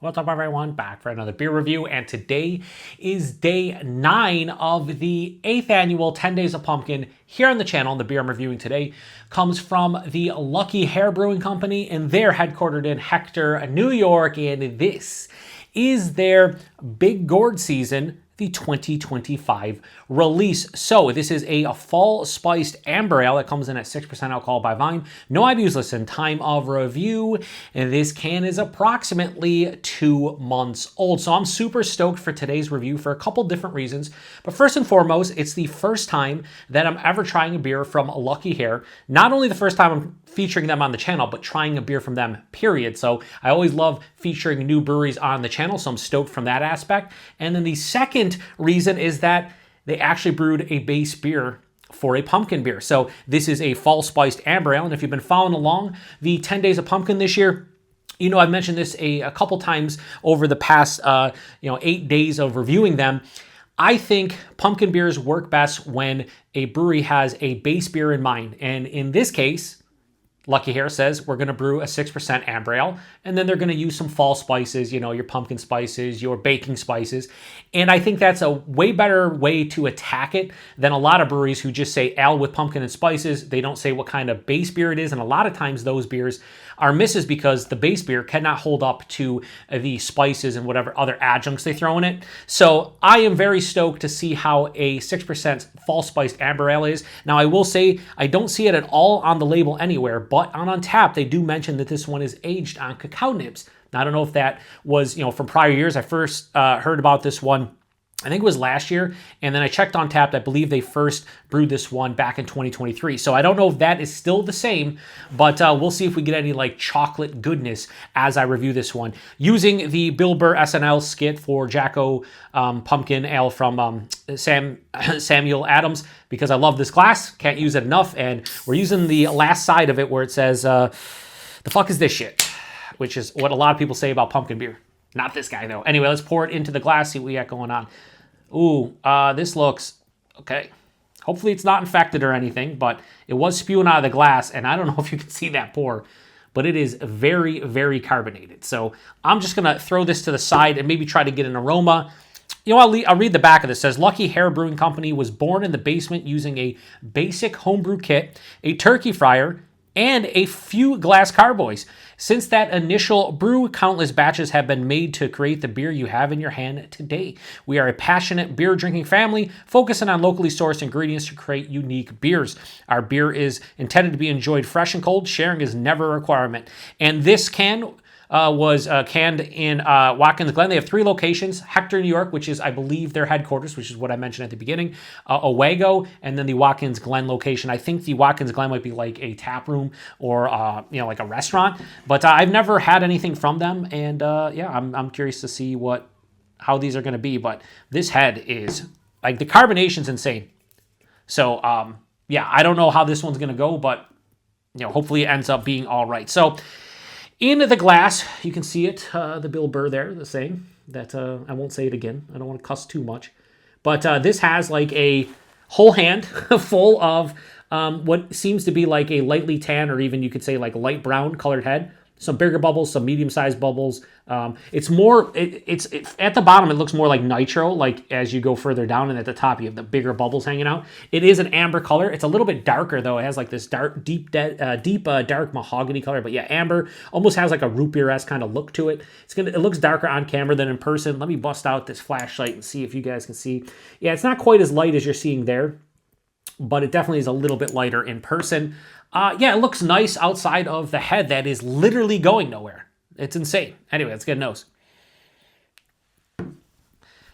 What's up, everyone? Back for another beer review, and today is day 9 of the 8th annual 10 Days of Pumpkin here on the channel. The beer I'm reviewing today comes from the Lucky Hare Brewing Company, and they're headquartered in Hector, New York, and this is their Big Gourd season, the 2025 release. So this is a fall spiced amber ale that comes in at 6% alcohol by volume. No IBUs listed. Time of review, and this can is approximately 2 months old. So I'm super stoked for today's review for a couple different reasons. But first and foremost, it's the first time that I'm ever trying a beer from Lucky Hare. Not only the first time I'm featuring them on the channel, but trying a beer from them, period. So I always love featuring new breweries on the channel, so I'm stoked from that aspect. And then the second reason is that they actually brewed a base beer for a pumpkin beer. So this is a fall spiced amber ale, and if you've been following along the 10 Days of Pumpkin this year, you know I've mentioned this a couple times over the past 8 days of reviewing them. I think pumpkin beers work best when a brewery has a base beer in mind, and in this case, Lucky Hare says we're going to brew a 6% amber ale, and then they're going to use some fall spices, you know, your pumpkin spices, your baking spices. And I think that's a way better way to attack it than a lot of breweries who just say ale with pumpkin and spices. They don't say what kind of base beer it is, and a lot of times those beers are misses because the base beer cannot hold up to the spices and whatever other adjuncts they throw in it. So I am very stoked to see how a 6% fall spiced amber ale is. Now I will say I don't see it at all on the label anywhere, but on Untappd they do mention that this one is aged on cacao nibs. Now I don't know if that was from prior years. I first heard about this one, I think it was last year, and then I checked on Untappd. I believe they first brewed this one back in 2023. So I don't know if that is still the same, but we'll see if we get any like chocolate goodness as I review this one. Using the Bill Burr SNL skit for Jacko Pumpkin Ale from Samuel Adams, because I love this glass, can't use it enough, and we're using the last side of it where it says, the fuck is this shit? Which is what a lot of people say about pumpkin beer. Not this guy, though. Anyway, let's pour it into the glass, see what we got going on. Ooh, this looks okay. Hopefully it's not infected or anything, but it was spewing out of the glass, and I don't know if you can see that pour, but it is very, very carbonated. So I'm just going to throw this to the side and maybe try to get an aroma. You know, I'll read the back of this. It says, Lucky Hare Brewing Company was born in the basement using a basic homebrew kit, a turkey fryer, and a few glass carboys. Since that initial brew, countless batches have been made to create the beer you have in your hand today. We are a passionate beer drinking family, focusing on locally sourced ingredients to create unique beers. Our beer is intended to be enjoyed fresh and cold. Sharing is never a requirement. And this can was canned in Watkins Glen. They have 3 locations: Hector, New York, which is, I believe, their headquarters, which is what I mentioned at the beginning, Owego, and then the Watkins Glen location. I think the Watkins Glen might be like a tap room or like a restaurant, but I've never had anything from them, and yeah, I'm curious to see how these are going to be. But this head is like, the carbonation's insane. So yeah, I don't know how this one's going to go, but hopefully it ends up being all right. So in the glass, you can see it, the Bill Burr there, the same. That I won't say it again. I don't want to cuss too much. But this has like a whole hand full of what seems to be like a lightly tan, or even you could say like light brown colored head. Some bigger bubbles, some medium-sized bubbles. It's more, it's at the bottom, it looks more like nitro, like as you go further down, and at the top you have the bigger bubbles hanging out. It is an amber color. It's a little bit darker though. It has like this deep dark mahogany color, but yeah, amber, almost has like a root beer-esque kind of look to it. It looks darker on camera than in person. Let me bust out this flashlight and see if you guys can see. Yeah, it's not quite as light as you're seeing there, but it definitely is a little bit lighter in person. Yeah, it looks nice outside of the head that is literally going nowhere. It's insane. Anyway, let's get a nose.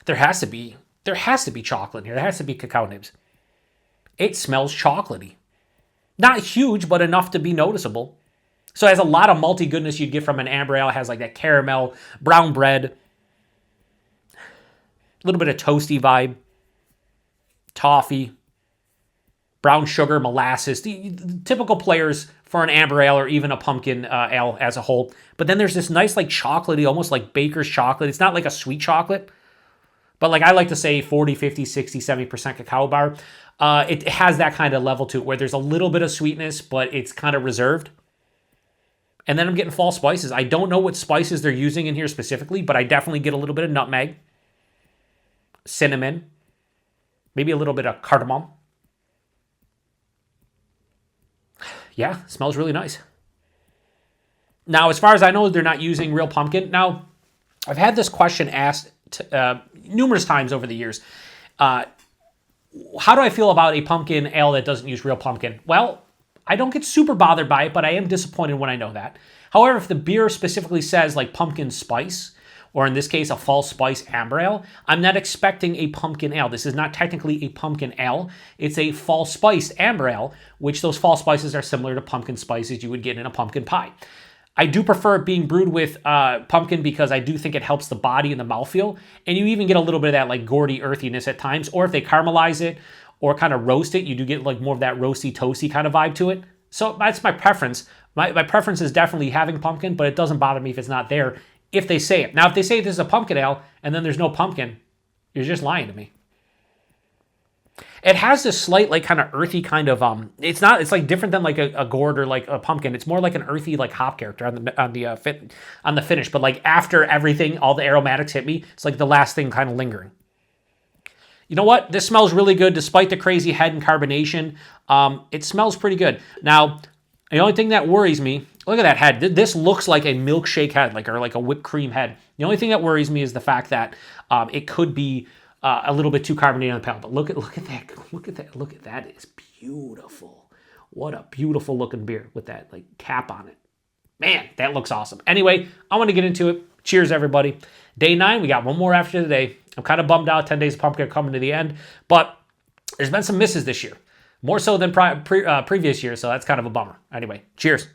There has to be chocolate in here. There has to be cacao nibs. It smells chocolatey. Not huge, but enough to be noticeable. So it has a lot of malty goodness you'd get from an amber ale. It has like that caramel, brown bread, a little bit of toasty vibe, toffee, brown sugar, molasses, the typical players for an amber ale or even a pumpkin ale as a whole. But then there's this nice like chocolatey, almost like baker's chocolate. It's not like a sweet chocolate, but like I like to say 40, 50, 60, 70% cacao bar. It has that kind of level to it where there's a little bit of sweetness, but it's kind of reserved. And then I'm getting fall spices. I don't know what spices they're using in here specifically, but I definitely get a little bit of nutmeg, cinnamon, maybe a little bit of cardamom. Yeah, smells really nice. Now, as far as I know, they're not using real pumpkin. Now, I've had this question asked numerous times over the years. How do I feel about a pumpkin ale that doesn't use real pumpkin? Well, I don't get super bothered by it, but I am disappointed when I know that. However, if the beer specifically says like pumpkin spice, or in this case, a fall spice amber ale, I'm not expecting a pumpkin ale. This is not technically a pumpkin ale. It's a fall spiced amber ale, which those fall spices are similar to pumpkin spices you would get in a pumpkin pie. I do prefer it being brewed with pumpkin because I do think it helps the body and the mouthfeel. And you even get a little bit of that like gourdy earthiness at times. Or if they caramelize it or kind of roast it, you do get like more of that roasty, toasty kind of vibe to it. So that's my preference. My preference is definitely having pumpkin, but it doesn't bother me if it's not there if they say it. Now, if they say this is a pumpkin ale and then there's no pumpkin, you're just lying to me. It has this slight, like, kind of earthy kind of, it's like different than like a gourd or like a pumpkin. It's more like an earthy, like hop character on the finish. But like after everything, all the aromatics hit me, it's like the last thing kind of lingering. You know what? This smells really good despite the crazy head and carbonation. It smells pretty good. Now, the only thing that worries me, look at that head. This looks like a milkshake head, or like a whipped cream head. The only thing that worries me is the fact that it could be a little bit too carbonated on the palate. But look at that. Look at that. It's beautiful. What a beautiful looking beer with that like cap on it. Man, that looks awesome. Anyway, I want to get into it. Cheers, everybody. Day 9, we got one more after today. I'm kind of bummed out. 10 days of pumpkin coming to the end. But there's been some misses this year. More so than previous years, so that's kind of a bummer. Anyway, cheers.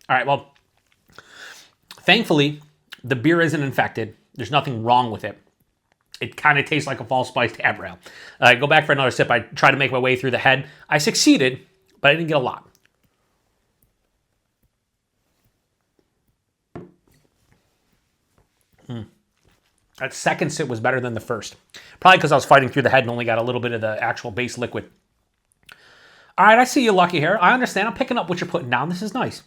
All right, well, thankfully, the beer isn't infected. There's nothing wrong with it. It kind of tastes like a fall spiced amber ale. I go back for another sip. I try to make my way through the head. I succeeded, but I didn't get a lot. That second sip was better than the first. Probably because I was fighting through the head and only got a little bit of the actual base liquid. All right, I see you, Lucky Hare. I understand. I'm picking up what you're putting down. This is nice.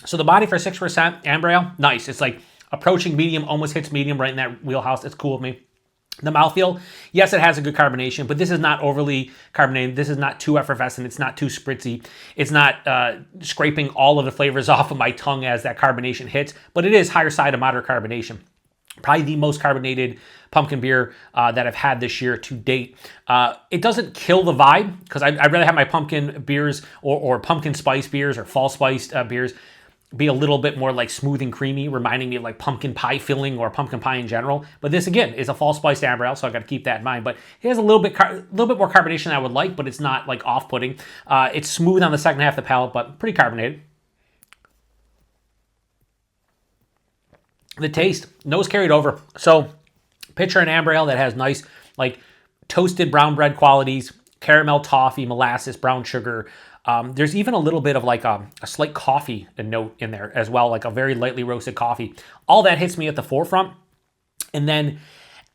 So the body for 6% amber ale, nice. It's like approaching medium, almost hits medium, right in that wheelhouse. It's cool with me. The mouthfeel, yes, it has a good carbonation, but this is not overly carbonated. This is not too effervescent. It's not too spritzy. It's not scraping all of the flavors off of my tongue as that carbonation hits, but it is higher side of moderate carbonation. Probably the most carbonated pumpkin beer that I've had this year to date. It doesn't kill the vibe because I'd rather have my pumpkin beers or pumpkin spice beers or fall spiced beers be a little bit more like smooth and creamy, reminding me of like pumpkin pie filling or pumpkin pie in general. But this again is a fall spiced amber ale, so I got to keep that in mind. But it has a little bit more carbonation than I would like, but it's not like off-putting. It's smooth on the second half of the palate, but pretty carbonated. The taste, nose carried over. So picture an amber ale that has nice like toasted brown bread qualities, caramel, toffee, molasses, brown sugar. There's even a little bit of like a slight coffee note in there as well, like a very lightly roasted coffee. All that hits me at the forefront. And then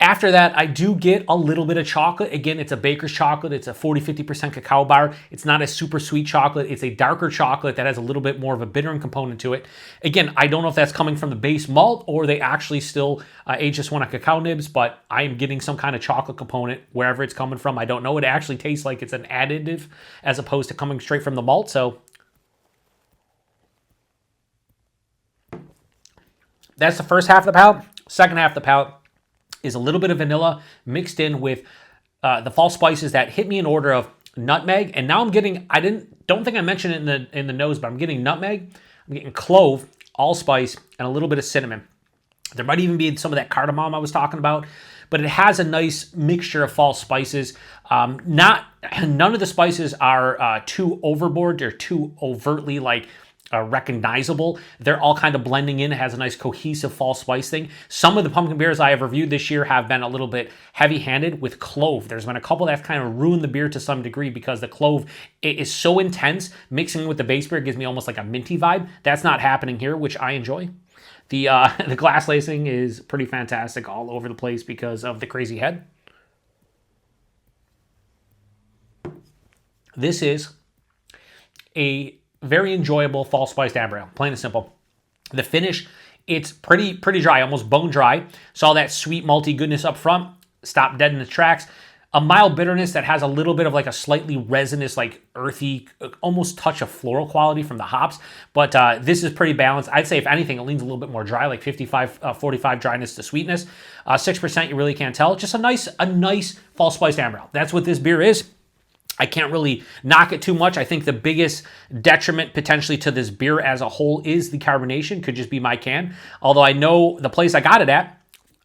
after that, I do get a little bit of chocolate. Again, it's a baker's chocolate. It's a 40-50% cacao bar. It's not a super sweet chocolate. It's a darker chocolate that has a little bit more of a bittering component to it. Again, I don't know if that's coming from the base malt or they actually still age this one on cacao nibs, but I am getting some kind of chocolate component wherever it's coming from. I don't know. It actually tastes like it's an additive as opposed to coming straight from the malt. So that's the first half of the palate. Second half of the palate is a little bit of vanilla mixed in with the fall spices that hit me in order of nutmeg. And now I'm getting, don't think I mentioned it in the nose, but I'm getting nutmeg, I'm getting clove, allspice, and a little bit of cinnamon. There might even be some of that cardamom I was talking about, but it has a nice mixture of fall spices. None of the spices are too overboard. They're too overtly like recognizable. They're all kind of blending in. It has a nice cohesive fall spice thing. Some of the pumpkin beers I have reviewed this year have been a little bit heavy-handed with clove. There's been a couple that have kind of ruined the beer to some degree because the clove is so intense. Mixing with the base beer gives me almost like a minty vibe. That's not happening here, which I enjoy. The the glass lacing is pretty fantastic all over the place because of the crazy head. This is a very enjoyable fall spiced amber ale, plain and simple. The finish, it's pretty dry, almost bone dry. So all that sweet malty goodness up front, stop dead in its tracks. A mild bitterness that has a little bit of like a slightly resinous, like earthy, almost touch of floral quality from the hops. But this is pretty balanced. I'd say if anything, it leans a little bit more dry, like 45 dryness to sweetness. 6%, you really can't tell. Just a nice fall spiced amber ale. That's what this beer is. I can't really knock it too much. I think the biggest detriment potentially to this beer as a whole is the carbonation. Could just be my can. Although I know the place I got it at,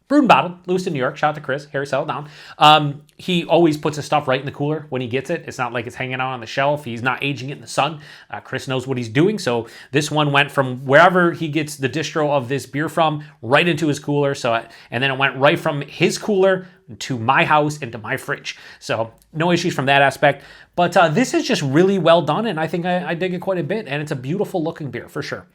Brewed and Bottled, Lewiston, New York. Shout out to Chris. Harry Settle Down. He always puts his stuff right in the cooler when he gets it. It's not like it's hanging out on the shelf. He's not aging it in the sun. Chris knows what he's doing. So this one went from wherever he gets the distro of this beer from right into his cooler. And then it went right from his cooler to my house into my fridge. So no issues from that aspect. But this is just really well done, and I think I dig it quite a bit. And it's a beautiful looking beer for sure.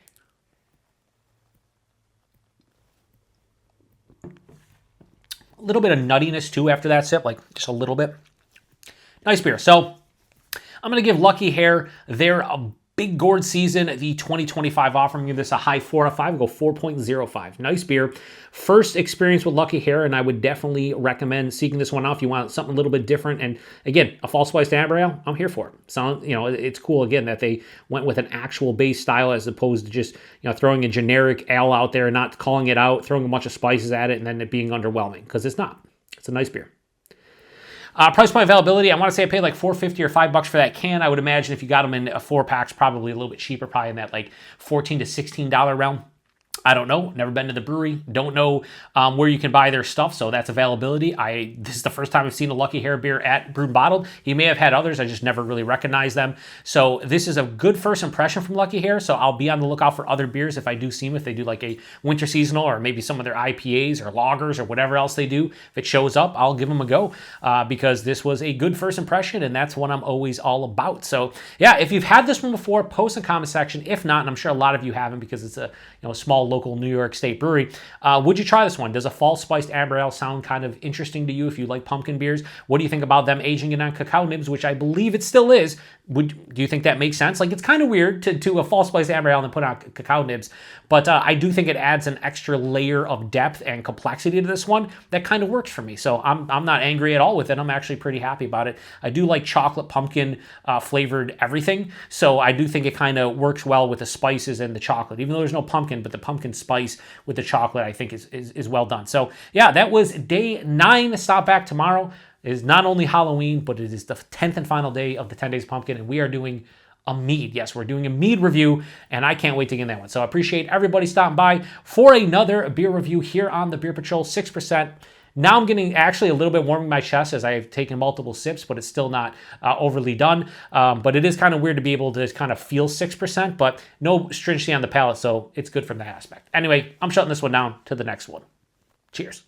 A little bit of nuttiness too after that sip, like just a little bit. Nice beer. So I'm going to give Lucky Hare their Big Gourd season, the 2025 offer. I'm going to give this a high 4 out of 5. We'll go 4.05. Nice beer. First experience with Lucky Hare, and I would definitely recommend seeking this one out if you want something a little bit different. And again, a fall spiced amber ale, I'm here for it. So, it's cool again that they went with an actual base style as opposed to just, throwing a generic ale out there, not calling it out, throwing a bunch of spices at it, and then it being underwhelming, because it's not. It's a nice beer. Price point availability, I want to say I paid like $4.50 or $5 for that can. I would imagine if you got them in a 4-packs, probably a little bit cheaper, probably in that like $14 to $16 realm. I don't know. Never been to the brewery. Don't know where you can buy their stuff, so that's availability. This is the first time I've seen a Lucky Hare beer at Brewed and Bottled. He may have had others. I just never really recognized them. So this is a good first impression from Lucky Hare, so I'll be on the lookout for other beers if I do see them, if they do like a winter seasonal or maybe some of their IPAs or lagers or whatever else they do. If it shows up, I'll give them a go because this was a good first impression, and that's what I'm always all about. So yeah, if you've had this one before, post in the comment section. If not, and I'm sure a lot of you haven't because it's a small local New York State brewery, would you try this one? Does a fall spiced amber ale sound kind of interesting to you if you like pumpkin beers? What do you think about them aging it on cacao nibs, which I believe it still is? Do you think that makes sense? Like, it's kind of weird to do a fall spiced amber ale and put on cacao nibs, but I do think it adds an extra layer of depth and complexity to this one that kind of works for me. So I'm not angry at all with it. I'm actually pretty happy about it. I do like chocolate pumpkin flavored everything, so I do think it kind of works well with the spices and the chocolate, even though there's no pumpkin, but the pumpkin spice with the chocolate I think is well done. So yeah, that was day 9. Stop back tomorrow. It is not only Halloween, but it is the 10th and final day of the 10 Days Pumpkin, and we are doing a mead. Yes, we're doing a mead review, and I can't wait to get in that one. So I appreciate everybody stopping by for another beer review here on the Beer Patrol 6%. Now I'm getting actually a little bit warm in my chest as I've taken multiple sips, but it's still not overly done. But it is kind of weird to be able to kind of feel 6%, but no stringency on the palate, so it's good from that aspect. Anyway, I'm shutting this one down to the next one. Cheers.